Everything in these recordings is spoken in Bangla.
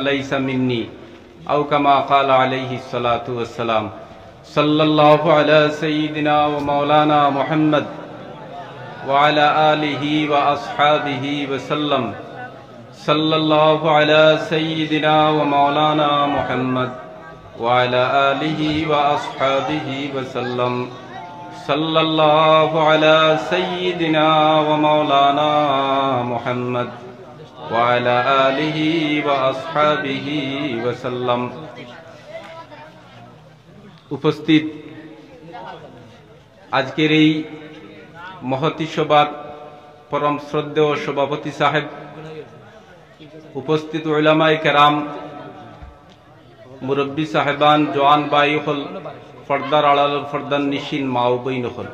ليس مني أو كما قال عليه الصلاة والسلام صلى الله على سيدنا ومولانا محمد وعلى آله وأصحابه وسلم صلى الله على سيدنا ومولانا محمد وعلى آله وأصحابه وسلم صلى الله على سيدنا ومولانا محمد وعلى آله وأصحابه وسلم। উপস্থিত আজকের এই মহতী সভার পরম শ্রদ্ধেয় সভাপতি সাহেব, উপস্থিত উলামায়ে কেরাম, মুরব্বী সাহেবান, জওয়ান ভাই হল, পর্দার আড়াল পর্দার নিশিন মা ও বইন হল,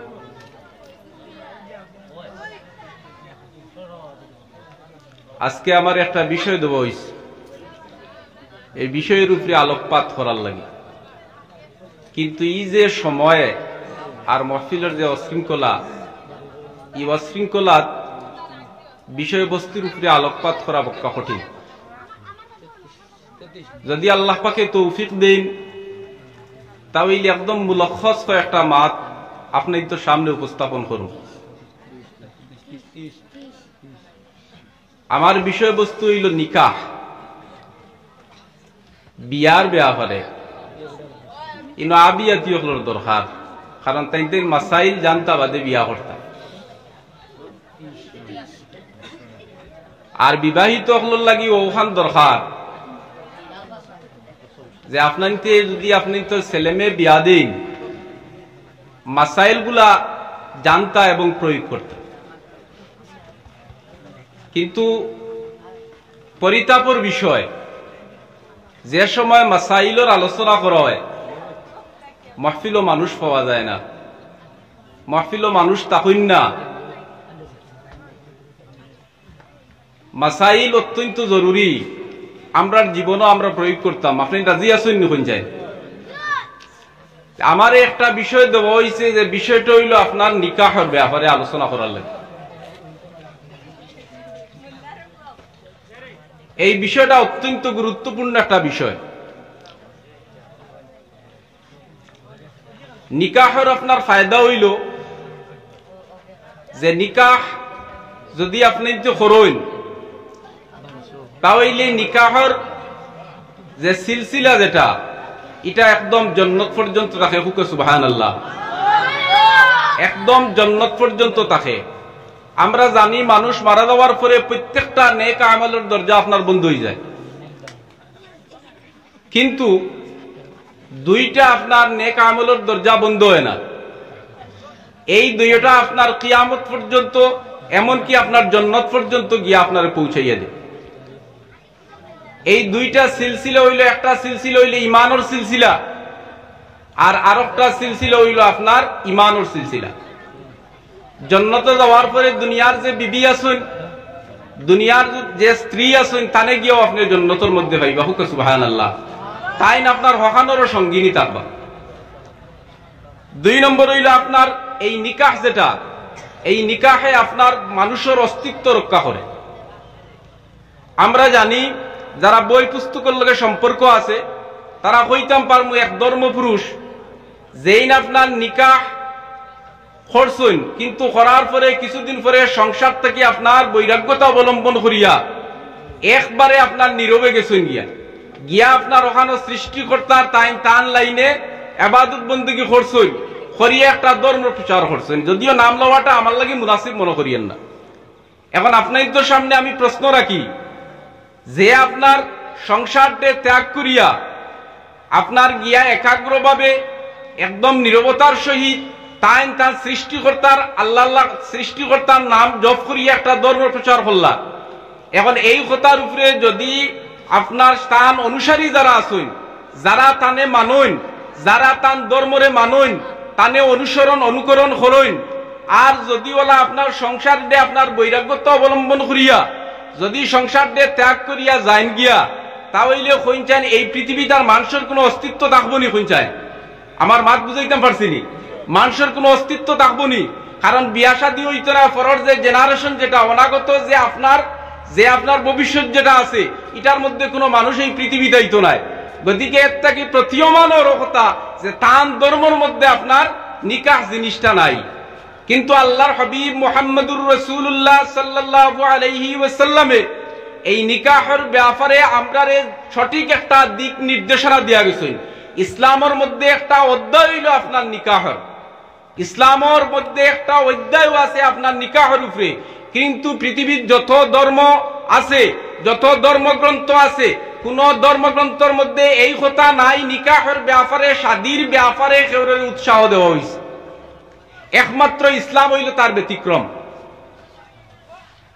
আজকে আমার একটা বিষয় দেব হইছে, এই বিষয়ের উপরে আলোকপাত করার লাগে। কিন্তু এই যে সময়ে আর মহফিলের যে অশৃঙ্খলা, এই অশৃঙ্খলা বিষয়বস্তুর উপরে আলোকপাত করা বক্কা কঠিন। যদি আল্লাহ পাকে তৌফিক দেন তাহলে একদম মুলখ্খস কয়েকটা মাত আপনি তো সামনে উপস্থাপন করুন। আমার বিষয়বস্তু হইল নিকাহ, বিয়ার ব্যাপারে ইনো আবিয়াতি হলোর দরকার, কারণ তাইদের মাসাইল জানতা বাদে বিয়া করতাম। আর বিবাহিত হলোর লাগি ওখান দরকার যে আপনাকে যদি আপনি তো ছেলে মেয়ে বিয়া দেন, মাসাইল গুলা জানতা এবং প্রয়োগ করতে। কিন্তু পরিতাপর বিষয়, যে সময় মাসাইলের আলোচনা করা হয় মাহফিলও মানুষ পাওয়া যায় না, মাহফিলও মানুষ তাকুন না। মাসাইল অত্যন্ত জরুরি, আমরা জীবনও আমরা প্রয়োগ করতাম। আপনি রাজি আছেন নি? কোন যায় আমার একটা বিষয় দেওয়া হয়েছে, যে বিষয়টা হইল আপনার নিকাহের ব্যাপারে আলোচনা করার লাগে। এই বিষয়টা অত্যন্ত গুরুত্বপূর্ণ একটা বিষয়। নিকাহের আপনার ফায়দা হইল যে নিকাহ যদি আপনি করেন তাহলে নিকাহের যে সিলসিলা যেটা, এটা একদম জান্নাত পর্যন্ত থাকে। হুকে সুবহানাল্লাহ, একদম জান্নাত পর্যন্ত থাকে। আমরা জানি মানুষ মারা যাওয়ার পরে প্রত্যেকটা নেক আমলের দরজা আপনার বন্ধ হয়ে যায়, কিন্তু দুইটা আপনার নেক আমলের দরজা বন্ধ হয় না। এই দুইটা আপনার কিয়ামত পর্যন্ত, এমনকি আপনার জান্নাত পর্যন্ত গিয়ে আপনার পৌঁছাইয়া দেয়। এই দুইটা সিলসিলা হইল, একটা সিলসিলা হইল ইমানের সিলসিলা, আর আরেকটা সিলসিলা হইল আপনার ইমানের সিলসিলা। জান্নাতে যাওয়ার পরে দুনিয়ার যে বিবি আছেন, দুনিয়ার যে স্ত্রী আছেন, তানে গিয়েও আপনি জান্নাতের মধ্যে পাইবা। হুকে সুবহানাল্লাহ, তাই না আপনার হকানোরও সঙ্গিনী থাকবা। দুই নম্বর হইল আপনার এই নিকাহ যেটা, এই নিকাহে আপনার মানুষের অস্তিত্ব রক্ষা করে। আমরা জানি যারা বই পুস্তকের লগে সম্পর্ক আছে তারা হইতাম পারমু এক ধর্মপুরুষ, যেই না আপনার নিকাহ করছেন, কিন্তু করার পরে কিছুদিন পরে সংসার থেকে আপনার বৈরাগ্যতা অবলম্বন করিয়া একবারে আপনার নীরবে গেছেন, গিয়া আপনার ওখানে সৃষ্টিকর্তার তান লাইনে ইবাদত বন্দেগী করছেন, করিয়া একটা ধর্ম প্রচার করছেন। যদিও নাম লওয়াটা আমার লাগি মুনাসিব মনে করিয়েন না। এখন আপনাদের সামনে আমি প্রশ্ন রাখি, যে আপনার সংসারকে ত্যাগ করিয়া আপনার গিয়া একাগ্রভাবে একদম নীরবতার সহিত তার সৃষ্টিকর্তার আল্লাহ সৃষ্টিকর্তার নাম জপ করিয়া একটা ধর্ম প্রচার করলা, এখন এই কথার উপরে যদি আপনার স্থান অনুসারী যারা আছেন, যারা তানে মানুন, যারা তান ধর্মরে মানুন, তানে অনুকরণ করেন, আর যদি ওলা আপনার সংসার দে আপনার বৈরাগ্যতা অবলম্বন করিয়া যদি সংসার দে ত্যাগ করিয়া যাইন গিয়া, তাহলে কইন এই পৃথিবীটার মানুষের কোনো অস্তিত্ব থাকবো নি? কইন আমার মাত বুঝাইতাম পারছি নি? মানুষের কোনো অস্তিত্ব থাকবো নি? কারণ বিয়া শাদী হইতো না, পরের যে জেনারেশন যেটা অনাগত, যে আপনার যে আপনার ভবিষ্যৎ যেটা আছে এটার মধ্যে কোনো মানুষ এই পৃথিবীতে তো নাই। গতিকে এর থেকে প্রতীয়মান কথা যে তান ধর্মের মধ্যে আপনার নিকাহ জিনিসটা নাই। কিন্তু আল্লাহর হাবিব মুহাম্মদুর রাসূলুল্লাহ সাল্লাল্লাহু আলাইহি ওয়াসাল্লামে এই নিকাহের ব্যাপারে আমরারে সঠিক একটা দিক নির্দেশনা দেয়া গেছে। ইসলামের মধ্যে একটা অধ্যায় হইল আপনার নিকাহের, ইসলামের মধ্যে একটা অধ্যায় আছে আপনার নিকাহের উপরে। কিন্তু পৃথিবীর যত ধর্ম আছে, যত ধর্মগ্রন্থ আছে, কোন ধর্মগ্রন্থের মধ্যে এই কথা নাই নিকাহের ব্যাপারে, শাদীর ব্যাপারে কেউরে উৎসাহ দেওয়া হয়েছে। একমাত্র ইসলাম হইল তার ব্যতিক্রম।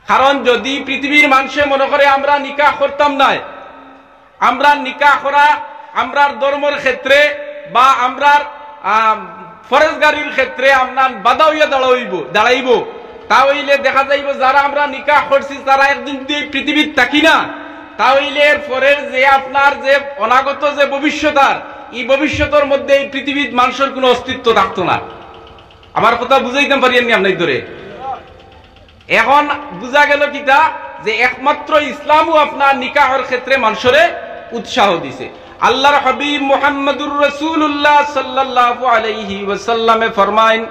কারণ যদি পৃথিবীর মানুষে মনে করে আমরা নিকাহ করতাম না, আমরা নিকাহ করা আমরার ধর্মের ক্ষেত্রে বা আমরার ফরেজগারির ক্ষেত্রে আপনার বাধা হইয়া দাঁড়াইব, তাহলে দেখা যাইব যারা আমরা নিকাহ করছি তারা একদিন যদি পৃথিবীর থাকি না, তাহলে এর পরের যে আপনার যে অনাগত যে ভবিষ্যৎ, এই ভবিষ্যতের মধ্যে এই পৃথিবীর মানুষের কোনো অস্তিত্ব থাকতো না। আমার কথা বুঝাইতে পারিনি আপনার ধরে। এখন বুঝা গেল কিটা যে একমাত্র ইসলামও আপনার নিকাহের ক্ষেত্রে মানুষরে উৎসাহ দিছে। আল্লাহর হাবিব মুহাম্মদুর রাসূলুল্লাহ সাল্লাল্লাহু আলাইহি ওয়াসাল্লামে ফরমায়েন,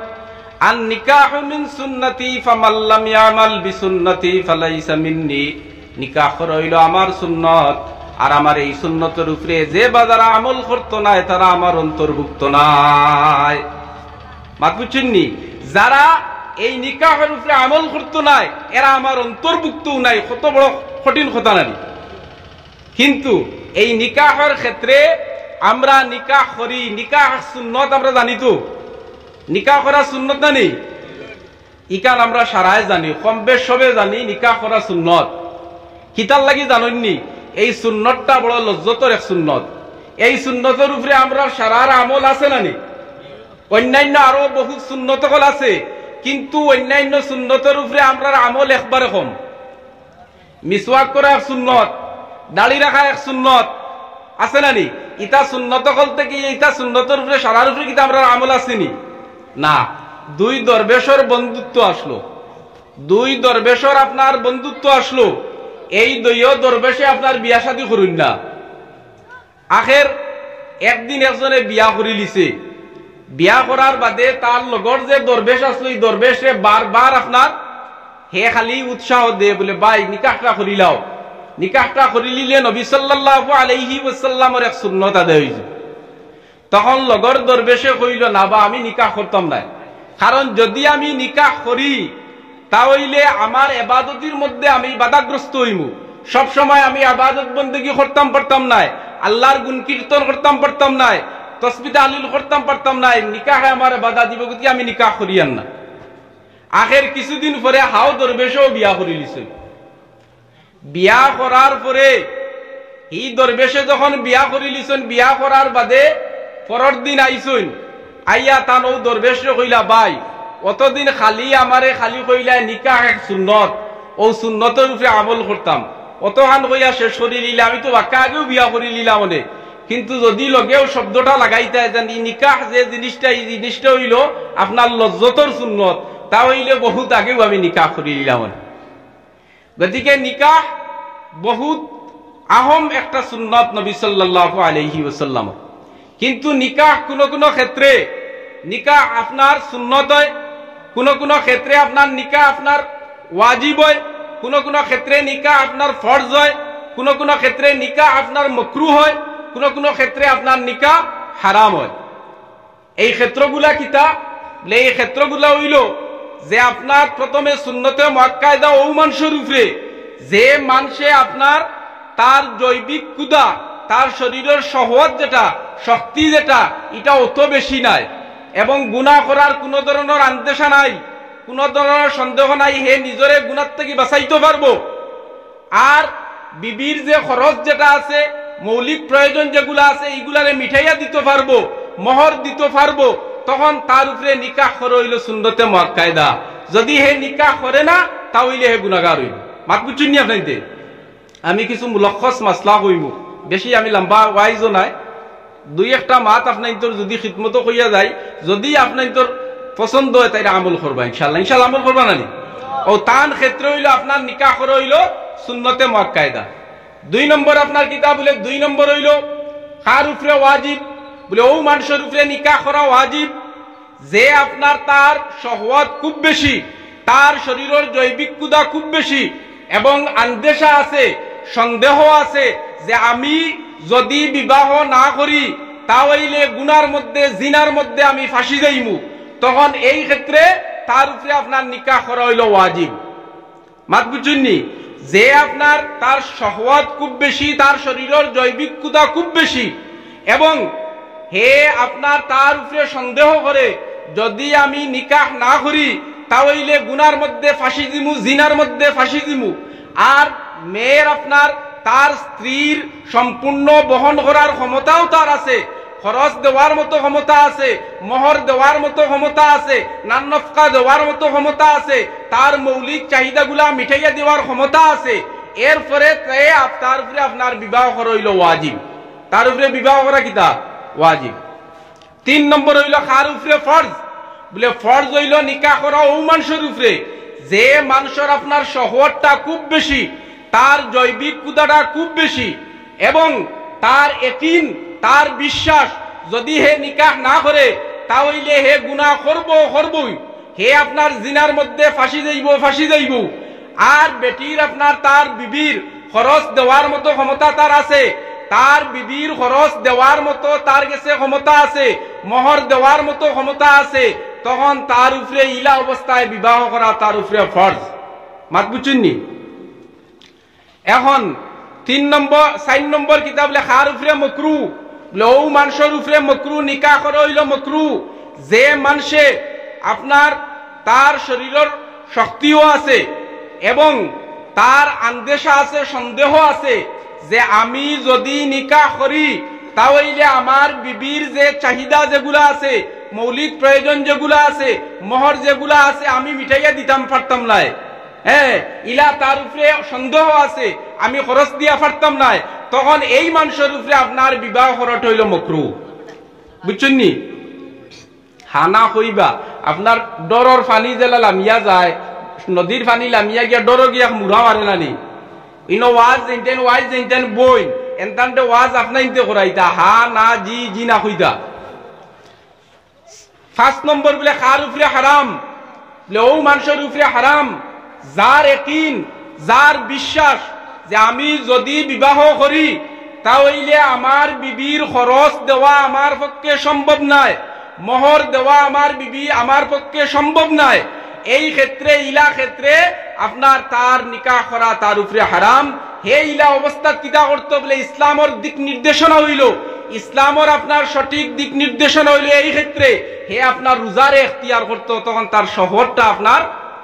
আন নিকাহু মিন সুন্নতি ফামান লাম ইয়ামাল বিসুন্নতি ফালাইসা মিন্নি। নিকাহ হইল আমার সুন্নত, আর আমার এই সুন্নতের উপরে যে যারা আমল করতো না তারা আমার অন্তর্ভুক্ত নাই। মাত বুঝছেননি? যারা এই নিকাহের উপরে আমল করতো না এরা আমার অন্তর্ভুক্ত নাই। কত বড় কঠিন কথা নানি। কিন্তু এই নিকাহের ক্ষেত্রে আমরা নিকাহ করি, নিকাহ সুন্নত আমরা জানি তো, নিকাহ করা সুন্নত না নেই? ইকান আমরা সারাই জানি, কম বেশ সবে জানি নিকাহ করা সুন্নত। কিতার লাগি জানেননি? এই সুন্নতটা বড় লজ্জতর এক সুন্নত। এই সুন্নতের উপরে আমরা সারার আমল আছে না নি? অন্যান্য আরো বহুত সুন্নত আছে, কিন্তু অন্যান্য সুন্নতের উপরে আমরা আমল একবারে কম। মিসওয়াক করা এক সুন্নত, দাড়ি রাখা এক সুন্নত আছে না নি? ইটা সুন্নত বলতে কি ইটা সুন্নতের উপরে সারার উপরে কিন্তু আমরা আমল আসেনি না। দুই দরবেশর বন্ধুত্ব আসলো, দুই দরবেশর আপনার বন্ধুত্ব আসলো, এই দুইও দরবেশে আপনার বিয়া শাদী করুন না। আখের একদিন একজনে বিয়া করি লিছে, বিয়া করার বাদে তার লগর যে দরবেশ আসলো এই দরবেশে বারবার আপনার হে খালি উৎসাহ দে বলে ভাই নিকাহটা করিলাও, নিকাহটা করি লিলে নবী সাল্লাল্লাহু আলাইহি ওয়াসাল্লামের এক সুন্নত আদায় হইছে। তখন লগর দরবেশে কইল না বা আমি নিকাহ করতাম না, কারণ যদি আমি নিকাহ করি তাহলে আমার ইবাদতের মধ্যে আমি বাধাগ্রস্ত হইমু। সব সময় আমি ইবাদত বন্দেগী করতাম পারতাম না, আল্লাহর গুণ কীর্তন করতাম পারতাম না, তসবিহ তাহলিল করতাম পারতাম না, নিকাহে আমার বাধা দিব, গতি আমি নিকাহ করিয়ান না। আখের কিছুদিন পরে হাও দরবেশও বিয়া করি লিছে। বিয়া করার পরে এই দরবেশে যখন বিয়া করি লিছেন, বিয়া করার বাদে পরের দিন আইসুন, আইয়া তান ও দরবেশে কইলা ভাই অতদিন খালি আমারে খালি কইলা নিকাহ এক সুন্নত, ও সুন্নতের উপরে আমল করতাম, অতখান কইয়া শেষ করি লিলা, আমি তো বাক্কা আগেও বিয়া করি লিলাম মনে, কিন্তু যদি লগেও শব্দটা লাগাইতে যেন নিকাহ যে জিনিসটা, এই জিনিসটা হইল আপনার লজ্জতর সুন্নত, তা হইলে বহুত আগেও আমি নিকাহ করি লিলাম মনে। গতিকে নিকাহ বহুত আহম একটা সুন্নত নবী সাল্লাল্লাহু আলাইহি ওয়াসাল্লাম। কিন্তু নিকাহ কোন কোন ক্ষেত্রে নিকাহ আপনার সুন্নত হয়, কোন কোন ক্ষেত্রে আপনার নিকাহ আপনার ওয়াজিব হয়, কোন কোন ক্ষেত্রে নিকাহ আপনার ফরজ হয়, কোন কোন ক্ষেত্রে নিকাহ আপনার মাকরুহ হয়, কোন কোন ক্ষেত্রে আপনার নিকাহ হারাম হয়। এই ক্ষেত্রগুলা কিতা? এই ক্ষেত্রগুলা হইল যে আপনার প্রথমে সুন্নতে মুআক্কাদা ও মানুষের উপরে যে মানুষে আপনার তার জৈবিক কুদা, তার শরীরের শহওয়াত যেটা, শক্তি যেটা, এটা অত বেশি নাই, এবং গুনাহ করার কোন ধরনের আন্দেশা নাই, কোন ধরনের সন্দেহ নাই, হে নিজরে গুনাহ থেকে বাঁচাইতে পারবো। আর বিবির যে খরচ যেটা আছে, মৌলিক প্রয়োজন যেগুলো আছে, এইগুলারে মিঠাইয়া দিতে পারবো, মোহর দিতে পারবো, তখন তার উপরে নিকাহ করা হইল সুন্নতে মুআক্কাদা। যদি হে নিকাহ করে না তাহলে হে গুনাহগার হইল। মাত বুঝছেন নি আপনাদের? আমি কিছু মুলখ্খস মাসলা কইমু, বেশি আমি লম্বা ওয়াইজও নাই, দুই একটা মাত আপনার যদি খিদমত কইয়া যায়, যদি আপনার পছন্দ হয় তাই আমল করবা ইনশাআল্লাহ। ইনশাআল্লাহ আমল করবা না? ও তান ক্ষেত্রে হইল আপনার নিকাহ করা হইল সুন্নতে মুআক্কাদা। 2 নম্বর আপনার কিতাব বলে 2 নম্বর হইল কার উপরে ওয়াজিব বলে ও মানুষের উপরে নিকাহ করা ওয়াজিব যে আপনার তার শাহওয়াত খুব বেশি, তার শরীরের জৈবিক কুদা খুব বেশি এবং আন্দেশা আছে, সন্দেহ আছে যে আমি যদি বিবাহ না করি তাহলে গুনার মধ্যে জিনার মধ্যে আমি ফাঁসি যাইমু, তখন এই ক্ষেত্রে তার উপরে আপনার নিকাহ করা হইল ওয়াজিব। মাত বুঝুননি যে আপনার তার শাহওয়াত খুব বেশি, তার শরীরের জৈবিক কুদা খুব বেশি এবং হে আপনার তার উপরে সন্দেহ করে যদি আমি নিকাহ না করি তাহলে গুনার মধ্যে ফাঁসি দিমু, জিনার মধ্যে ফাঁসি দিমু। আর মেয়ের আপনার তার স্ত্রীর সম্পূর্ণ বহন করার ক্ষমতাও তার আছে, খরচ দেওয়ার মতো ক্ষমতা আছে, মোহর দেওয়ার মতো ক্ষমতা আছে, নান্নফকা দেওয়ার মতো ক্ষমতা আছে, তার মৌলিক চাহিদাগুলা মিটাইয়া দেওয়ার ক্ষমতা আছে। এরপরে তার উপরে আপনার বিবাহ করা হইল ওয়াজিব, তার উপরে বিবাহ করা কিতা ওয়াজিব। 3 নম্বর হইল কার উপরে ফরজ বলে ফরজ হইল নিকাহ করা ও মানুষের উপরে যে মানুষের আপনার শাহওয়াতটা খুব বেশি, তার জৈবিক কুদাটা খুব বেশি এবং তার ইয়াকিন, তার বিশ্বাস যদি হে নিকাহ না করে তাহলে হে গুনাহ করবই, হে আপনার জিনার মধ্যে ফাঁসি যাইব। আর বেটির আপনার তার বিবির খরচ দেওয়ার মতো ক্ষমতা তার আছে, তার বিবির খরচ দেওয়ার মতো তার কাছে ক্ষমতা আছে, মোহর দেওয়ার মতো ক্ষমতা আছে, তখন তার উপরে ইলা অবস্থায় বিবাহ করা তার উপরে ফরজ। মাত বুঝুননি? এখন 4 নম্বর কিতাব লেখার উপরে মকরু ও মানুষের উপরে মকরু নিকাহ করা হইল মকরু যে মানুষে আপনার তার শরীরের শক্তিও আছে এবং তার আন্দেশা আছে, সন্দেহ আছে যে আমি যদি নিকাহ করি তাহলে আমার বিবির যে চাহিদা যেগুলা আছে, মৌলিক প্রয়োজন যেগুলা আছে, মোহর যেগুলা আছে আমি মিটাইয়া দিতাম পারতাম নাই, হ্যাঁ ইলা তার উপরে সন্দেহ আছে আমি খরচ দিয়া পারতাম নাই, তখন এই মানুষের উপরে আপনার বিবাহ করাট হইল মকরু। বুঝছেননি? হানা হইবা আপনার ডরর ফানি জেলা লামিয়া যায়, নদীর ফানি লামিয়া গিয়া ডর গিয়া মুড়া মারে নানি ইনো ওয়াজ জেনতেন বই এনতান্তে ওয়াজ আপনা ইনতে করাইতা হা না জি না হইতা। 5 নম্বর বলে কার উপরে হারাম বলে ও মানুষের উপরে হারাম যার ইয়াকিন, যার বিশ্বাস যে আমি যদি বিবাহ করি তাহলে আমার বিবির খরচ দেওয়া আমার পক্ষে সম্ভব নয়, মোহর দেওয়া আমার পক্ষে সম্ভব নয়, এই ক্ষেত্রে ইলা ক্ষেত্রে আপনার তার নিকাহ করা তার উপরে হারাম। হে ইলা অবস্থা কিতা করতে বলে ইসলামের দিক নির্দেশনা হইল, ইসলামের আপনার সঠিক দিক নির্দেশনা হইল এই ক্ষেত্রে হে আপনার রোজারে এখতিয়ার করতে, তখন তার শহরটা আপনার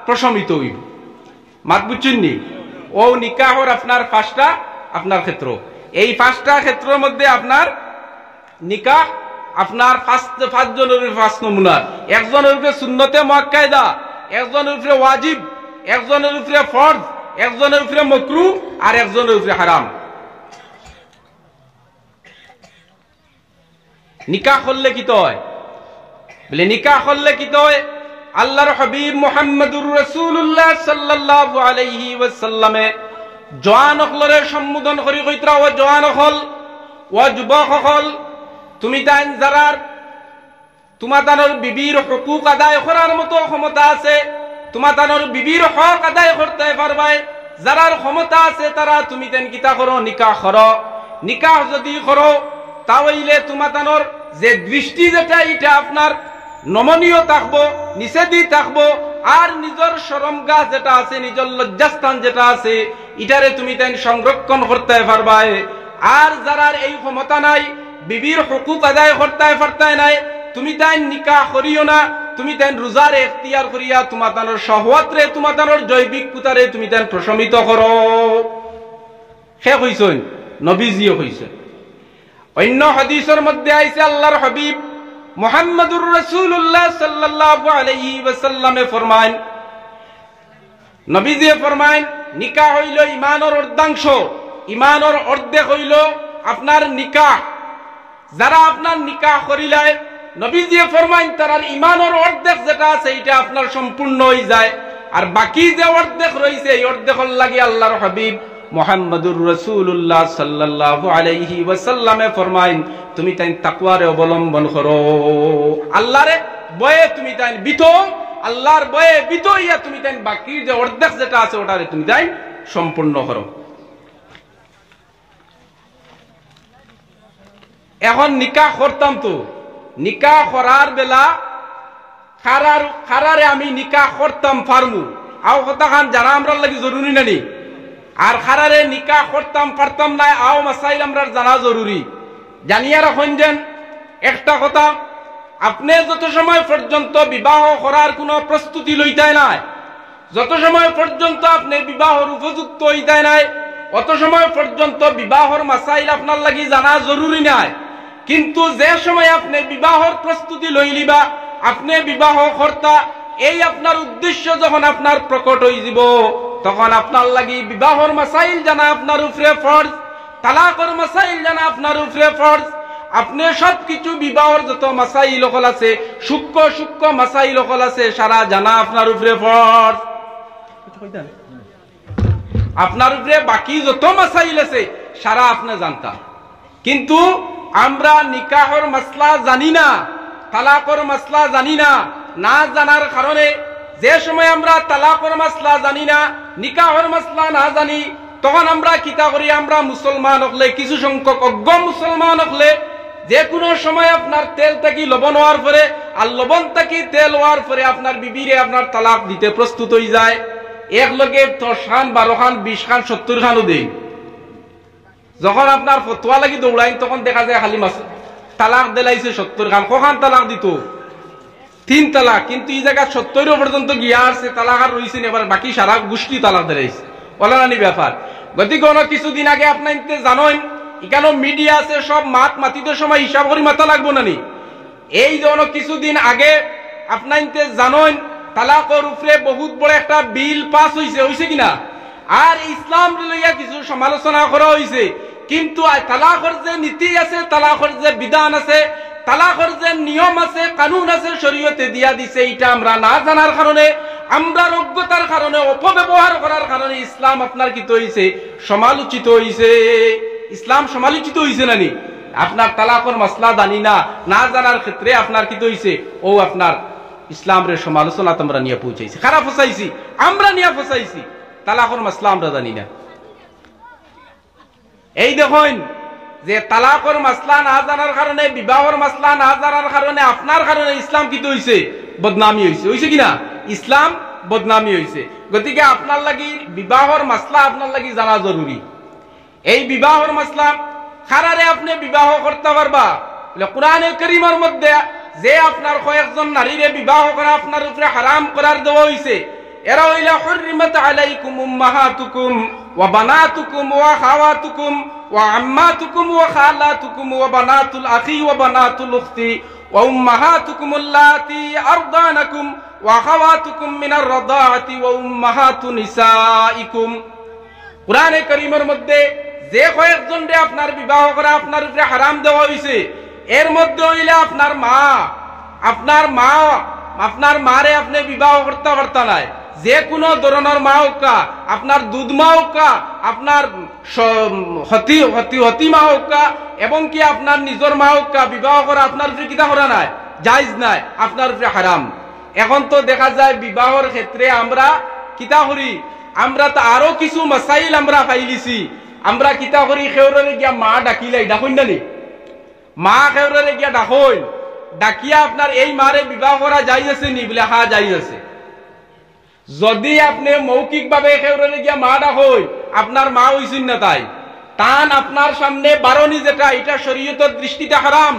প্রশমিত হইল। মাত বুঝছেননি? ও নিকাহর আপনার 5টা আপনার ক্ষেত্র, এই 5টা ক্ষেত্রের মধ্যে আপনার নিকাহ আপনার 5 জনের 5 নমুনা, একজনের উপরে সুন্নতে মুআক্কাদা, একজনের উপরে ওয়াজিব, একজনের উপরে ফরজ, একজনের উপরে মাকরু আর একজনের উপরে হারাম। নিকাহ করলে কি হয় বলে নিকাহ করলে কি হয় আল্লাহর হাবিব মুহাম্মদুর রাসূলুল্লাহ সাল্লাল্লাহু আলাইহি ওয়াসাল্লামে জওয়ান হলরে সম্বোধন করি কইতরা ও জওয়ান হল ও যুবক হল তুমি তাইন যারার তোমাদের বিবির হকুক আদায় করার মতো ক্ষমতা আছে, তোমাদের বিবির হক আদায় করতে পারবে, যারার ক্ষমতা আছে তারা তুমি তেন কিতা করো নিকাহ করো। নিকাহ যদি করো তাহলে তোমাদের যে দৃষ্টি যেটা এটা আপনার নমনীয় থাকবো, নিষেধি থাকবো, আর নিজের শরমগাহ যেটা আছে, নিজের লজ্জাস্থান যেটা আছে এটারে তুমি তেন সংরক্ষণ করতে পারবে। আর যারার এই ক্ষমতা নাই, বিবির হকুক আদায় করতে নাই, তুমি তাই নিকাহ করিও না, তুমি তাই রোজার এখতিয়ার করিয়া তোমাদের শাহওয়াতরে, তোমাদের জৈবিক কুতারে তুমি তাই প্রশমিত করো। সে কইছেন, নবীজিও কইছেন। অন্য হাদিসের মধ্যে আইছে আল্লাহর হাবিব মুহাম্মদুর রাসূলুল্লাহ সাল্লাল্লাহু আলাইহি ওয়াসাল্লামে ফরমান, নবীজি ফরমান নিকাহ হইল ঈমানের অর্ধাংশ, ঈমানের অর্ধেক হইল আপনার নিকাহ। যারা আপনার নিকাহ করিলে নবীজি ফরমান তার ঈমানের অর্ধেক যেটা আছে এটা আপনার সম্পূর্ণ হয়ে যায়। আর বাকি যে অর্ধেক রয়েছে এই অর্ধেকর লাগি আল্লাহর হাবিব মুহাম্মদুর রাসূলুল্লাহ সাল্লাল্লাহু আলাইহি ওয়াসাল্লামে ফরমাইন তুমি তাই তাকওয়ারে অবলম্বন করো, আল্লাহরে ভয়ে তুমি তাই বিতো, আল্লাহর ভয়ে বিতো ইয়া তুমি তাই বাকি যে অর্ধেক যেটা আছে ওটারে তুমি তাই সম্পূর্ণ করো। এখন নিকাহ করতাম তো, নিকাহ করার বেলা খারারে আমি নিকাহ করতাম পারমু আও কথা খান জানা আমরা লাগি জরুরি নানি, আর খারারে নিকাহ করতাম পারতাম না আও মাসাইল আমরা জানা জরুরি। জানিয়া রাখুন যেন একটা কথা, আপনি যত সময় পর্যন্ত বিবাহ করার কোনো প্রস্তুতি লইতাই নাই, যত সময় পর্যন্ত আপনি বিবাহর উপযুক্ত হইতাই নাই, অত সময় পর্যন্ত বিবাহর মাসাইল আপনার লাগি জানা জরুরি নাই। কিন্তু যে সময় আপনি বিবাহর প্রস্তুতি লইলিবা, আপনি বিবাহ কর্তা, এই আপনার উদ্দেশ্য যখন আপনার প্রকট হয়ে যাব, তখন আপনার লাগি বিবাহর মাসাইল জানা আপনার উপরে ফরজ, তালাকর মাসাইল জানা আপনার উপরে ফরজ। আপনি সবকিছু বিবাহর যত মাসাইল হল আছে, সূক্ষ্ম মাসাইল হল আছে, সারা জানা আপনার উপরে ফরজ। আপনার উপরে বাকি যত মাসাইল আছে সারা আপনি জানতা, কিন্তু আমরা নিকাহর মাসলা জানি না, তালাকর মাসলা জানি না। না জানার কারণে যে সময় আমরা তালাকর মাসলা জানি না, নিকাহর মাসলা না জানি, তখন আমরা কিতা করি, আমরা মুসলমান হলে, কিছু সংখ্যক অজ্ঞ মুসলমান হলে যে কোনো সময় আপনার তেল থাকি লবণ হওয়ার পরে, আর লবণ থাকি তেল হওয়ার পরে আপনার বিবিরে আপনার তালাক দিতে প্রস্তুত হয়ে যায়। এক লগে 10 খান 12 খান 20 খান 70 খানও দেই। যখন আপনার ফতোয়া লাগি দৌড়াইন তখন দেখা যায় খালি মাস তালাক দিলাইছে 70 খান, কখন তালাক দিত 3 তালাক, কিন্তু এই জায়গা 70 পর্যন্ত গিয়া আসছে, তালাক আর রয়েছে এবার বাকি সারা গোষ্ঠী তালাক দিলাইছে, বলানি ব্যাপার। গতিকে অনেক কিছুদিন আগে আপনার জানেন এখানে মিডিয়া আছে, সব মাতিতে সময় হিসাব করি মাথা লাগবো না নি। এই যে অনেক কিছুদিন আগে আপনার জানেন তালাকর উপরে বহুত বড় একটা বিল পাস হয়েছে কিনা, আর ইসলাম লইয়া কিছু সমালোচনা করা হয়েছে, কিন্তু তালাকর যে নীতি আছে, তালাকর যে বিধান আছে, তালাকর যে নিয়ম আছে, কানুন আছে শরীয়তে দিয়া দিছে, এটা আমরা না জানার কারণে, আমরা অজ্ঞতার কারণে, অপব্যবহার করার কারণে ইসলাম আপনার কি হইছে সমালোচিত হইছে। ইসলাম সমালোচিত হইছে নানি, আপনার তালাকর মাসলা জানি না, না জানার ক্ষেত্রে আপনার কি হইছে, ও আপনার ইসলামের সমালোচনা তোমরা নিয়ে পৌঁছাইছি, খারাপ ফসাইছি, আমরা নিয়ে ফসাইছি, তালাকর মাসলা আমরা জানি না। এই দেখুন যে তালাকর মাসলা না জানার কারণে, বিবাহর মাসলা না জানার কারণে, আপনার কারণে ইসলাম কি হইছে বদনামি হইছে, হইছে কিনা, ইসলাম বদনামি হইছে। গতিকে আপনার লাগি বিবাহর মাসলা আপনার লাগি জানা জরুরি। এই বিবাহর মাসলা খারারে আপনি বিবাহ করতে পারবা, কোরআনে কারীমের মধ্যে যে আপনার কয়েকজন নারীরে বিবাহ করা আপনার উপরে হারাম করার দেওয়া হইছে, এরা হইলা হুররিমাত আলাইকুম উম্মাহাতুকুম ওয়া বানাতুকুম ওয়া খাওয়াতুকুম ওয়া আম্মাতুকুম ওয়া খালাতুকুম ওয়া বানাতুল আখি ওয়া বানাতুল উখতি ওয়া উম্মাহাতুকুম আল্লাতী আরদানাকুম ওয়া খাওয়াতুকুম মিনার রাদাআতি ওয়া উম্মাহাতু নিসাইকুম। কুরআনে কারীমের মধ্যে যে কয়েকজন রে আপনার বিবাহ করা আপনার উপরে হারাম দেওয়া হইছে, এর মধ্যে হইলা আপনার মা, আপনার মারে আপনি বিবাহ করতে পারতা নাই, যে কোনো ধরনের মা হোকা, আপনার দুধ মা হোকা, আপনার হতি মা হোকা, এবং কি আপনার নিজের মা হোকা, বিবাহ করা আপনার উপরে কিতা করা নাই, জায়েজ নাই, আপনার উপরে হারাম। এখন তো দেখা যায় বিবাহর ক্ষেত্রে আমরা কিতা করি, আমরা তো আরো কিছু মাসাইল আমরা পাইলিছি, আমরা কিতা করি, খেউরে গিয়া মা ডাকিলাই, ডাকুন না নি, মা খেউরে গিয়া ডাকুন, ডাকিয়া আপনার এই মারে বিবাহ করা যাই আছে নি, বলে হ্যাঁ যাই আছে। যদি আপনি মৌখিক ভাবে খেউরে গিয়া মা ডাকুন, আপনার মা হইছেন না, তাই টান আপনার সামনে বারণি যেটা, এটা শরীয়তের দৃষ্টিতে হারাম।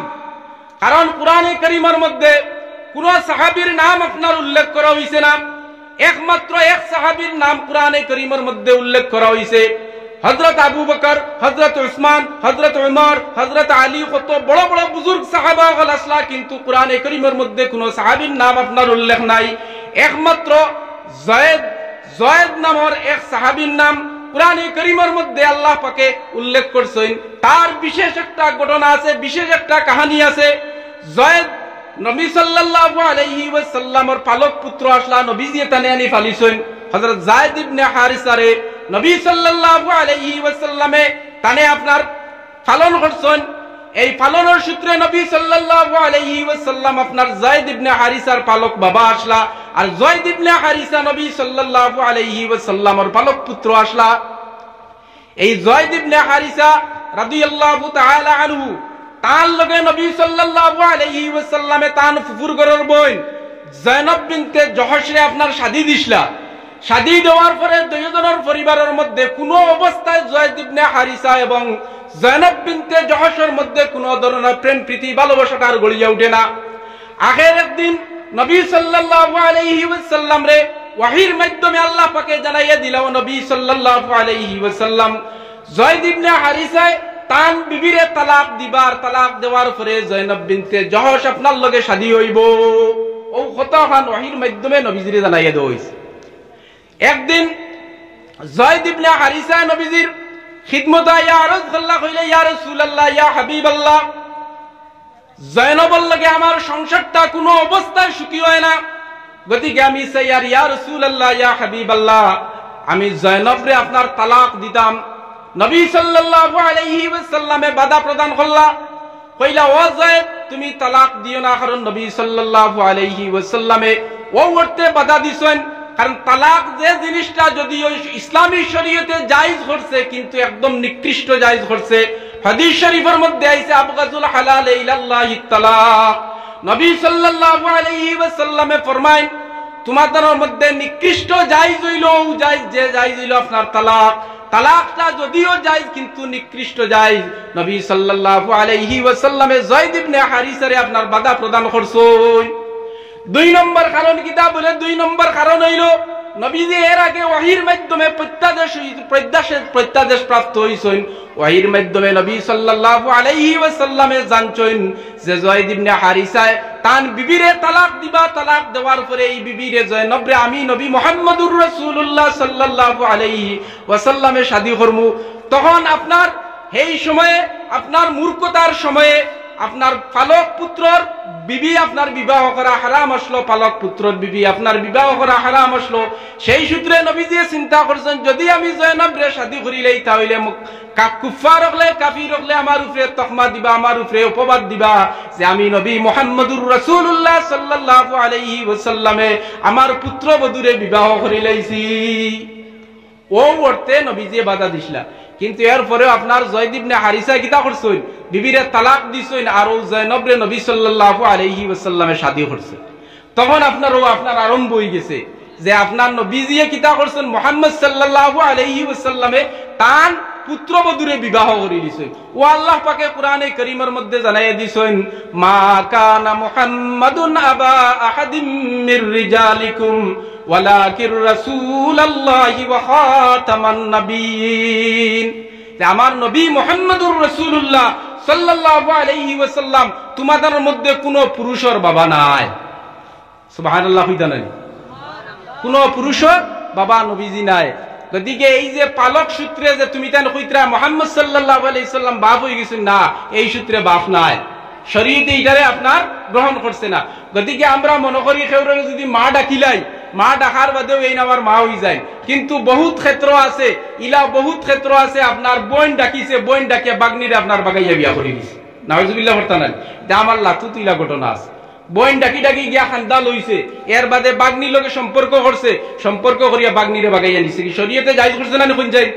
কারণ কুরআনে কারীমের মধ্যে কোন সাহাবীর নাম আপনার উল্লেখ করা হইছে না, একমাত্র এক সাহাবীর নাম কুরআনে কারীমের মধ্যে উল্লেখ করা হইছে, হযরত আবু বকর, হযরত উসমান, হযরত উমর, হযরত আলী, কত বড় বড় বুজুর্গ সাহাবা হল আসলা, কিন্তু কুরআনে কারীমের মধ্যে কোন সাহাবীর নাম আপনার উল্লেখ নাই। একমাত্র জয়েদ নামের এক সাহাবীর নাম কুরআনে কারীমের মধ্যে আল্লাহ পাকে উল্লেখ করছেন। তার বিশেষ একটা ঘটনা আছে, বিশেষ একটা কাহিনী আছে। নবী সাল্লাল্লাহু আলাইহি ওয়াসাল্লামের পালক পুত্র আসলা নবীজি তানে আনি ফালিছেন হযরত যায়েদ ইবনে হারিসারে নবী সাল্লাল্লাহু আলাইহি ওয়াসাল্লামে তানে আপনার পালন করছেন। এই পালনের সূত্রে নবী সাল্লাল্লাহু আলাইহি ওয়াসাল্লাম আপনার যায়েদ ইবনে হারিসার পালক বাবা আসলা, আর যায়েদ ইবনে হারিসা নবী সাল্লাল্লাহু আলাইহি ওয়াসাল্লামের পালক পুত্র আসলা। এই যায়েদ ইবনে হারিসা রাদিয়াল্লাহু তাআলা আনহু তার লগে নবী সাল্লাল্লাহু আলাইহি ওয়াসাল্লামে তান ফুফুর ঘরের বোন যায়েনব বিনতে জহশরে আপনার শাদী দিছলা। শাদী দেওয়ার পরে দুইজনের পরিবারের মধ্যে কোনো অবস্থায় যায়েদ ইবনে হারিসা এবং যায়েনব বিনতে জহশের মধ্যে কোনো ধরনের প্রেম প্রীতি ভালোবাসাটা আর গড়িয়া ওঠে না। আগের একদিন নবী সাল্লাল্লাহু আলাইহি ওয়াসাল্লাম রে ওয়াহির মাধ্যমে আল্লাহ পাকে জানাইয়া দিল, নবী সাল্লাল্লাহু আলাইহি ওয়াসাল্লাম যায়েদ ইবনে হারিসা তান বিবিরে তালাক দিবার, তালাক দেওয়ার পরে যায়েনব বিনতে জহশ আপনার লগে শাদী হইব। ও কথাখান ওয়াহির মাধ্যমে নবীজিরে জানাইয়া দেওয়া হইছে। একদিন যায়েদ ইবনে হারিসা নবীজির খিদমতে ইয়া আরজ করলা, কইলে ইয়া রাসূলুল্লাহ ইয়া হাবিবাল্লাহ, যায়েনবর লগে আমার সংসারটা কোনো অবস্থায় সুখী হয় না, গতিকে আমি চাই আর ইয়া রাসূলুল্লাহ ইয়া হাবিবাল্লাহ আমি যায়েনবরে আপনার তালাক দিতাম। নবী সাল্লাল্লাহু আলাইহি ওয়াসাল্লামে বাধা প্রদান করলা, কইলা ও যায়েদ তুমি তালাক দিও না, কারণ নবী সাল্লাল্লাহু আলাইহি ওয়াসাল্লামে ও ওরতে বাধা দিছেন। কারণ তালাক যে জিনিসটা যদিও ইসলামী শরীয়তে জায়েজ করছে কিন্তু একদম নিকৃষ্ট জায়েজ করছে। হাদিস শরীফের মধ্যে আইছে আবগাজুল হালাল ইলাল্লাহিত তালাক। নবী সাল্লাল্লাহু আলাইহি ওয়াসাল্লামে ফরমায় তোমাদের মধ্যে নিকৃষ্ট জায়েজ হইল জায়েজ, যে জায়েজ হইল আপনার তালাক। তালাকটা যদিও জায়েজ কিন্তু নিকৃষ্ট জায়েজ। নবী সাল্লাল্লাহু আলাইহি ওয়াসাল্লামে যায়েদ ইবনে হারিসারে আপনার বাধা প্রদান করছেন। দুই নম্বর কারণ কিতা বলে, দুই নম্বর কারণ হইল নবীজি এর আগে ওয়াহির মাধ্যমে প্রত্যাদেশ প্রাপ্ত হইছেন। ওয়াহির মাধ্যমে নবী সাল্লাল্লাহু আলাইহি ওয়াসাল্লামে জানছেন যে যায়েদ ইবনে হারিসা তান বিবিরে তালাক দিবা, তালাক দেওয়ার পরে এই বিবিরে যায়েনবরে আমি নবী মুহাম্মদুর রাসূলুল্লাহ সাল্লাল্লাহু আলাইহি ওয়াসাল্লামে শাদী করমু। তখন আপনার এই সময়ে আপনার মূর্খতার সময়ে আপনার পালক পুত্রর বিবি আপনার বিবাহ করা হারাম আসলো, পালক পুত্রর বিবি আপনার বিবাহ করা হারাম আসলো। সেই সূত্রে নবীজি চিন্তা করছেন যদি আমি যায়েনবরে শাদী করিলেই তাহলে কুফার হলে কাফির হলে আমার উপরে তকমা দিবা, আমার উপরে অপবাদ দিবা যে আমি নবী মুহাম্মদুর রাসূলুল্লাহ সাল্লাল্লাহু আলাইহি ওয়াসাল্লামে আমার পুত্রবধূরে বিবাহ করিলাইছি। ও অর্থে নবীজি বাধা দিছিলা। কিন্তু এরপরেও আপনার যায়েদ ইবনে হারিসা কিতা করছেন, বিবিরে তালাক দিছেন আর ও যায়েনবরে নবী সাল্লাল্লাহু আলাইহি ওয়াসাল্লামে শাদী করছে। তখন আপনার আরম্ভ হয়ে গেছে যে আপনার নবীজিয়ে কিতা করছেন, মুহাম্মদ সাল্লাল্লাহু আলাইহি ওয়াসাল্লামে তান পুত্রবধূরে বিবাহ করে দিছেন। ও আল্লাহ পাকে কোরআনে কারীমের মধ্যে জানাইয়া দিছেন মা কানা মুহাম্মাদুন আবা আহাদিম মির রিজালিকুম ওয়ালাকির রাসূলুল্লাহি ওয়া খাতামান নাবিয়িন। আমার নবী মুহাম্মদুর রাসূলুল্লাহ সাল্লাল্লাহু আলাইহি ওয়াসাল্লাম তোমাদের মধ্যে কোনো পুরুষের বাবা নাই। সুবহানাল্লাহ কইতানেন, কোনো পুরুষের বাবা নবীজি নাই। গতিকে এই যে পালক সূত্রে যে তুমি তেন কইতরা মুহাম্মদ সাল্লাল্লাহু আলাইহি সাল্লাম বাপ হয়ে গেছেন, না, এই সূত্রে বাপ নাই, শরীয়তে এইটারে আপনার গ্রহণ করছে না। গতিকে আমরা মনে করি কেউরে যদি মা ডাকিলাই, মা ডাকার বাদেও এই নামার মা হয়ে যায়। কিন্তু বহুত ক্ষেত্র আছে, ইলা বহুত ক্ষেত্র আছে আপনার বোন ডাকিছে, বোন ডাকিয়া বাগনিরে আপনার বাগাইয়া বিয়া করে দিছে। নাউজুবিল্লাহ বর্তানান এটা আমার লাতুত ইলা ঘটনা আছে। বোন ডাকি ডাকি গিয়া খান্দা লইছে, এর বাদে বাগনির লগে সম্পর্ক করছে, সম্পর্ক করিয়া বাগনিরে বাগাইয়া নিছে। কি শরীয়তে জায়েজ করছে না কোন যায়?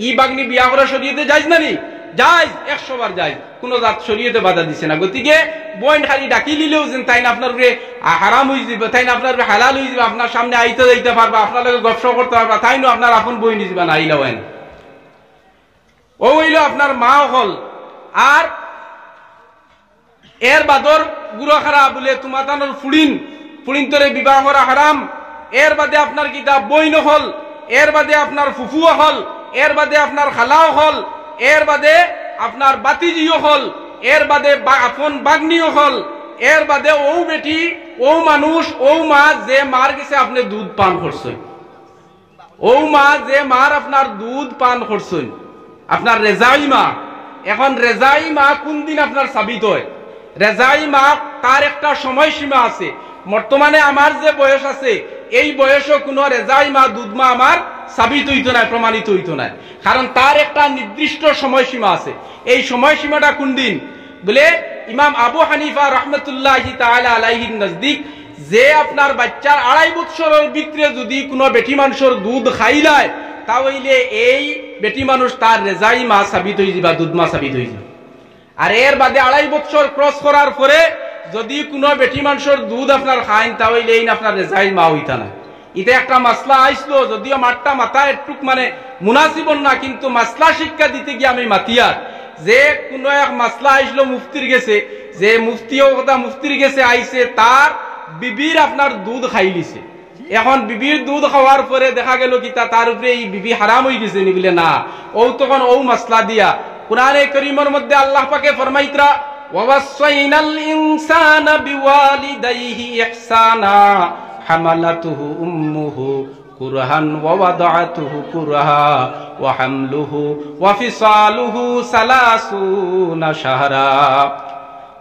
ই বাগনি বিয়া করা শরীয়তে জায়েজ না নি? জায়েজ, 100 বার জায়েজ, কোন জাত শরীয়তে বাধা দিছে না। গতিকে বোন খালি ডাকি লিলেও যেন তাই না আপনার হারাম হয়ে যাবে, তাই না আপনার হালাল হয়ে যাবে, আপনার সামনে আইতে যাইতে পারবা, আপনার লগে গপসপ করতে পারবা, তাই না আপনার আপন বই নিয়ে যাবে না, আইলা হয় না। ও হইল আপনার মা হল। আর এর বাদর গুড়া খারা বলে তোমার ফুড়িন তোরে বিবাহ করা হারাম। এর বাদে আপনার কিতা বইন হল, এর বাদে আপনার ফুফুও হল, এর বাদে আপনার খালাও হল, এর বাদে আপনার বাতিজিও হল, এর বাদে আপন বাগনিও হল, এর বাদে ও বেটি ও মানুষ ও মা যে মার গেছে আপনি দুধ পান করছেন, ও মা যে মার আপনার দুধ পান করছেন, আপনার রেজাই মা। এখন রেজাই মা কোন দিন আপনার সাবিত হয়? রেজাই মা তার একটা সময়সীমা আছে। বর্তমানে আমার যে বয়স আছে এই বয়সও কোনো রেজাই মা দুধ মা আমার সাবিত হইতো না, প্রমাণিত হইতো না, কারণ তার একটা নির্দিষ্ট সময়সীমা আছে। এই সময়সীমাটা কোন দিন বলে ইমাম আবু হানিফা রহমতুল্লাহি তাআলা আলাইহির নজদিক যে আপনার বাচ্চার 2.5 বছরের ভিতরে যদি কোনো বেটি মানুষের দুধ খাইলায় তাহলে এই বেটি মানুষ তার রেজাই মা সাবিত হয়ে যাবে, দুধ মা সাবিত হয়ে যাবে। আর এর বাদে 2.5 বছর ক্রস করার পরে যদি কোনো বেটি মানুষের দুধ আপনার খাইন তাহলে এই আপনার রেজাই মা হইতা না। এটা একটা মাসলা আইসলো, যদিও মাঠটা মাথা একটু মানে মুনাসিবন না, কিন্তু মাসলা শিক্ষা দিতে গিয়ে আমি মাতিয়ার যে কোন এক মাসলা আইসলো মুফতির গেছে, যে মুফতিও কথা মুফতির গেছে আইসে তার বিবির আপনার দুধ খাইলিছে। এখন বিবির দুধ খাওয়ার পরে দেখা গেল কি তার উপরে এই বিবি হারাম হয়ে গেছে নি বলে না, ও তখন ও মাসলা দিয়া কুরআনে কারীমের মধ্যে আল্লাহ পাকে ফরমাইতরা ওয়াসাইনাল ইনসানা বিওয়ালিদাইহি ইহসানা হামালাতুহু উম্মুহু কুরহান ওয়া ওয়াদাআতুহু কুরহা ওয়া হামলুহু ওয়া ফিসালুহু 30 শাহরা।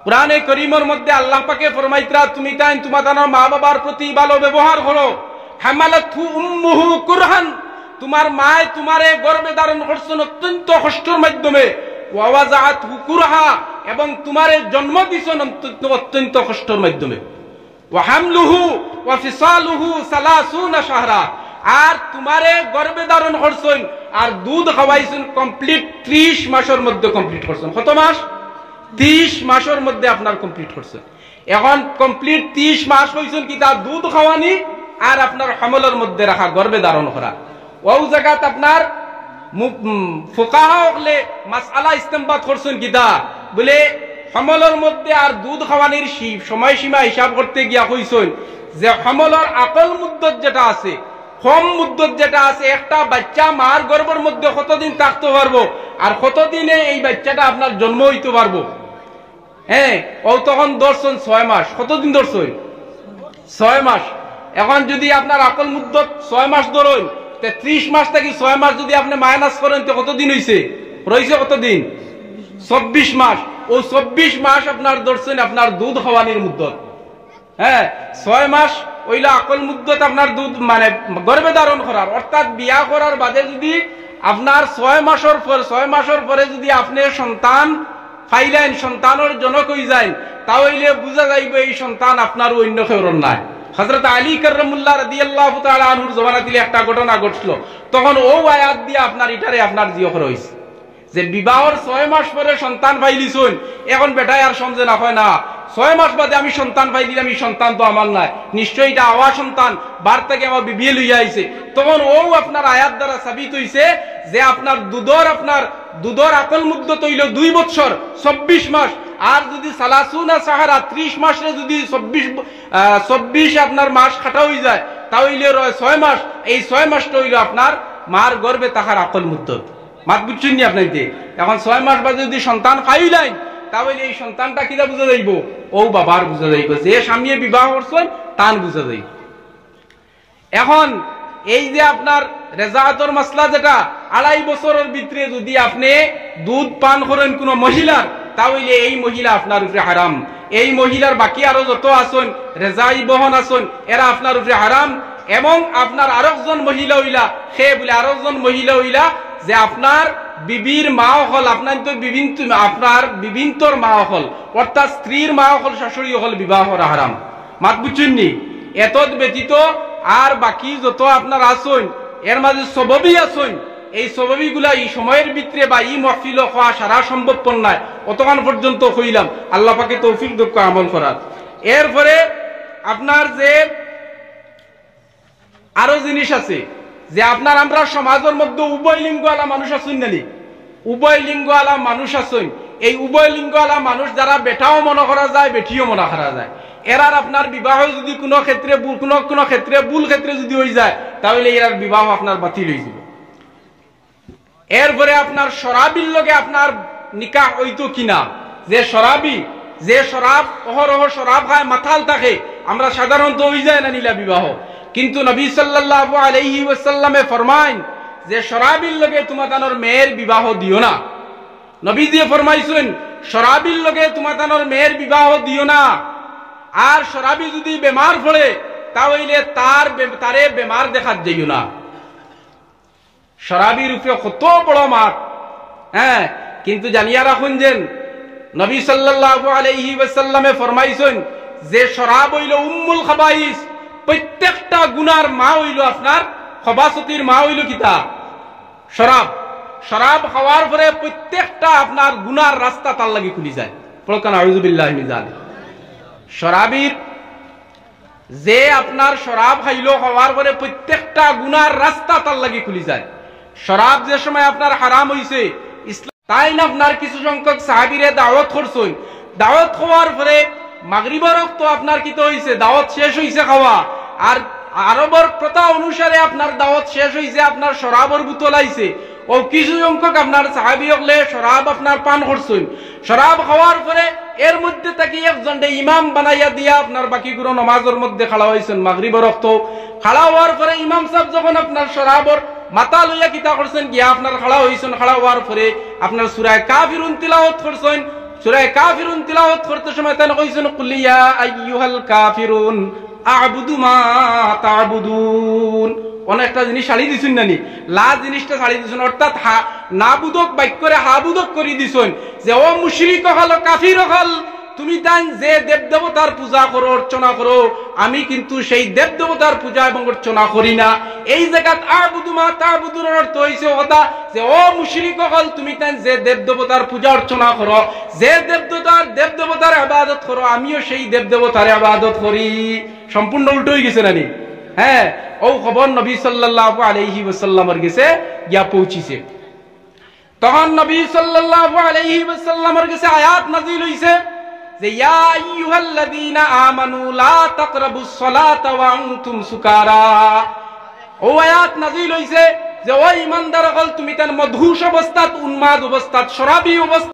কুরআনে কারীমের মধ্যে আল্লাহ পাকে ফরমাইতরা তুমি তাই তোমাদের মা বাবার প্রতি ভালো ব্যবহার করো। হামালাতহু উম্মুহু কুরহান, তোমার মা তোমারে গর্ভে ধারণ করছেন অত্যন্ত কষ্টের মাধ্যমে, ওয়া ওয়াদাআতুহু কুরহা, এবং তোমারে জন্ম দিছেন অত্যন্ত কষ্টের মাধ্যমে, ওয়া হামলুহু ওয়া ফিসালুহু 30 শাহরা, আর তোমারে গর্ভে ধারণ করছেন আর দুধ খাওয়াইছেন কমপ্লিট 30 মাসের মধ্যে কমপ্লিট করছেন। কত মাস? 30 মাসের মধ্যে আপনার কমপ্লিট করছেন। এখন কমপ্লিট 30 মাস হইছেন কি তার দুধ খাওয়ানি আর আপনার হামলের মধ্যে রাখা, গর্ভে ধারণ করা। ওই জায়গাত আপনার ফুকাহা হলে মাসআলা ইস্তেমবাদ করছেন কিতা বলে হামলের মধ্যে আর দুধ খাওয়ানির সময়সীমা হিসাব করতে গিয়া কইছেন যে হামলের আকল মুদ্দত যেটা আছে, কম মুদ্দত যেটা আছে, একটা বাচ্চা মার গর্ভের মধ্যে কতদিন থাকতে পারবো আর কতদিনে এই বাচ্চাটা আপনার জন্ম হইতে পারবো। হ্যাঁ, ও তখন ধরছেন 6 মাস। কতদিন ধরছেন? 6 মাস। এখন যদি আপনার আকল মুদ্দত 6 মাস ধরেন, 30 মাস থেকে 6 মাস যদি আপনি মাইনাস করেন তো কতদিন হইছে? রয়েছে কতদিন? 24 মাস। ও 24 মাস আপনার ধরছেন আপনার দুধ খাওয়ানির মুদ্দত। হ্যাঁ, 6 মাস ওইলা আকল মুদ্দত আপনার দুধ মানে গর্ভে ধারণ করার, অর্থাৎ বিয়া করার বাদে যদি আপনার 6 মাসের পরে যদি আপনি সন্তান পাইলেন, সন্তানের জনক হয়ে যায়, তাহলে বুঝা যাইবে এই সন্তান আপনার অন্য কেউর নাই। হযরত আলী কাররামুল্লাহ রাদিয়াল্লাহু তাআলা আনহুর জমানাতে একটা ঘটনা ঘটছিল, তখন ও আয়াত দিয়ে আপনার এটারে আপনার জিও করা হইছে যে বিবাহর 6 মাস পরে সন্তান পাইলিছুন, এখন বেটায় আর সমঝে না হয় না 6 মাস বাদে আমি সন্তান পাইলিলাম, এই সন্তান তো আমার নাই, নিশ্চয়ই এটা আওয়া সন্তান, বার থেকে আমার বিবিয়ে লইয়া আইছে। তখন ও আপনার আয়াত দ্বারা সাবিত হইছে যে আপনার দুধর আকল মুদ্দত হইল 2 বছর 24 মাস, আর যদি 30 শাহরা 30 মাসে যদি 24 আপনার মাস খাটা হয়ে যায় তাহলে রয় 6 মাস। এই 6 মাসটা হইল আপনার মার গর্ভে থাকার আকল মুদ্দত। মাত বুঝছেন নি আপনাইতে? এখন 6 মাস বাদে যদি সন্তান পাইলেন তাহলে এই সন্তানটা কিনা বুঝা যাইব? ও বাবার বুঝা যাইব, যে স্বামী বিবাহ করছেন তান বুঝা যাইব। এখন এই যে আপনার রেজাআতর মাসলা যেটা 2.5 বছরের ভিতরে যদি আপনি দুধ পান করেন কোন মহিলার, তাহলে এই মহিলা আপনার উপরে হারাম। এই মহিলার বাকি আরো যত আছেন রেজাই বহন আছেন এরা আপনার উপরে হারাম। এবং আপনার আরেকজন মহিলা হইলা, সে বলে আরেকজন মহিলা হইলা যে আপনার বিবির মা হল, আপনার তো আপনার বিভিন্নর মা হল, অর্থাৎ স্ত্রীর মা হল, শাশুড়ি হল, বিবাহ করা হারাম। মাত বুঝছেন নি? এত ব্যতীত আর বাকি যত আপনার আসুন এর মাঝে সববই আসুন, এই সববি গুলা এই সময়ের ভিতরে বা এই মহফিল হওয়া সারা সম্ভবপর নয়, অতক্ষণ পর্যন্ত হইলাম। আল্লাহ পাকে তৌফিক দক্ষ আমল করার। এরপরে আপনার যে আরো জিনিস আছে যে আপনার আমরা সমাজের মধ্যে উভয় লিঙ্গওয়ালা মানুষ আছেন নানি, উভয় লিঙ্গওয়ালা মানুষ আছেন। এই উভয় লিঙ্গওয়ালা মানুষ যারা বেটাও মনে করা যায় বেটিও মনে করা যায়, এরার আপনার বিবাহ যদি কোনো ক্ষেত্রে ভুল ক্ষেত্রে যদি হয়ে যায় তাহলে এরার বিবাহ আপনার বাতিল হয়ে যাবে। এরপরে আপনার শরাবির লগে আপনার নিকাহ হইতো কিনা, যে শরাবি, যে শরাব অহরহ শরাব খায় মাথাল থাকে, আমরা সাধারণত হয়ে যায় না নিলা বিবাহ, কিন্তু নবী সাল্লাল্লাহু আলাইহি ওয়াসাল্লামে ফরমাইন যে শরাবির লগে তোমাদের মেয়ের বিবাহ দিও না। নবী দিয়ে ফরমাইছেন শরাবির লগে তোমাদের মেয়ের বিবাহ দিও না, আর শরাবি যদি বেমার পড়ে তাহলে তারে বেমার দেখাত যাইও না। শরাবির উপরে কত বড় মাঠ। হ্যাঁ, কিন্তু জানিয়া রাখুন যে নবী সাল্লাল্লাহু আলাইহি ওয়াসাল্লামে ফরমাইছেন যে শরাব হইল উম্মুল খাবাইস, প্রত্যেকটা গুনার মা হইল আপনার খবাসতির মা হইল কিতা শরাব। শরাব খাওয়ার পরে প্রত্যেকটা আপনার গুনার রাস্তা তার লাগি খুলি যায়। পড়কান আউযু বিল্লাহি মিন যালিক। শরাবির যে আপনার শরাব খাইলো খাওয়ার পরে প্রত্যেকটা গুনার রাস্তা তার লাগি খুলি যায়। শরাব যে সময় আপনার হারাম হইছে ইসলাম তাই না আপনার কিছু সংখ্যক সাহাবীরে দাওয়াত করছেন, দাওয়াত খাওয়ার পরে মাগরিবের ওয়াক্ত আপনার কিতো হইছে দাওয়াত শেষ হইছে খাওয়া, আর আরবের প্রথা অনুসারে আপনার দাওয়াত শেষ হইছে আপনার শরাবর বোতল আইছে, ও কিছু সংখ্যক আপনার সাহাবী হলে শরাব আপনার পান করছেন। শরাব খাওয়ার পরে এর মধ্যে থেকে একজনকে ইমাম বানাইয়া দিয়া আপনার বাকিগুলো নামাজের মধ্যে খাড়া হইছেন মাগরিবের ওয়াক্ত। খাড়া হওয়ার পরে ইমাম সাহেব যখন আপনার শরাবর মাথা লইয়া কিতা করছেন গিয়া আপনার খাড়া হইছেন, খাড়া হওয়ার পরে আপনার সূরা কাফিরুন তিলাওয়াত করছেন। সূরা কাফিরুন তিলাওয়াত করতে সময় তান কইছেন কুল ইয়া আইয়ুহাল কাফিরুন আ'বুদু মা তা'বুদুন। অনেকটা জিনিস ছাড়ি দিছেন নানি, লা জিনিসটা ছাড়ি দিছেন, অর্থাৎ না বুদক বাক্যরে হা বুদক করে দিছেন যে ও মুশরিক হল কাফির হল তুমি তাই যে দেব দেবতার পূজা করো অর্চনা করো, আমি কিন্তু সেই দেব দেবতার পূজা এবং অর্চনা করি না। এই জায়গাত আ'বুদু মা তা'বুদুন অর্থ হইছে কথা যে ও মুশরিক হল তুমি তাই যে দেব দেবতার পূজা অর্চনা করো, যে দেব দেবতার ইবাদত করো, আমিও সেই দেব দেবতার ইবাদত করি। সম্পূর্ণ উল্টো হয়ে গেছে নানি। হ্যাঁ, ও খবর নবী সাল্লাল্লাহু আলাইহি ওয়াসাল্লামের কাছে গিয়া পৌঁছিছে। তখন নবী সাল্লাল্লাহু আলাইহি ওয়াসাল্লামের কাছে আয়াত নাযিল হইছে যে ইয়া আইয়ুহাল্লাযীনা আমানু লা তাকরাবুস সালাতা ওয়া আনতুম সুকারা। ও আয়াত নাযিল হইছে যে ও ঈমানদার হল তুমি তার মদহুশ অবস্থাত, উন্মাদ অবস্থাত, শরাবী অবস্থাত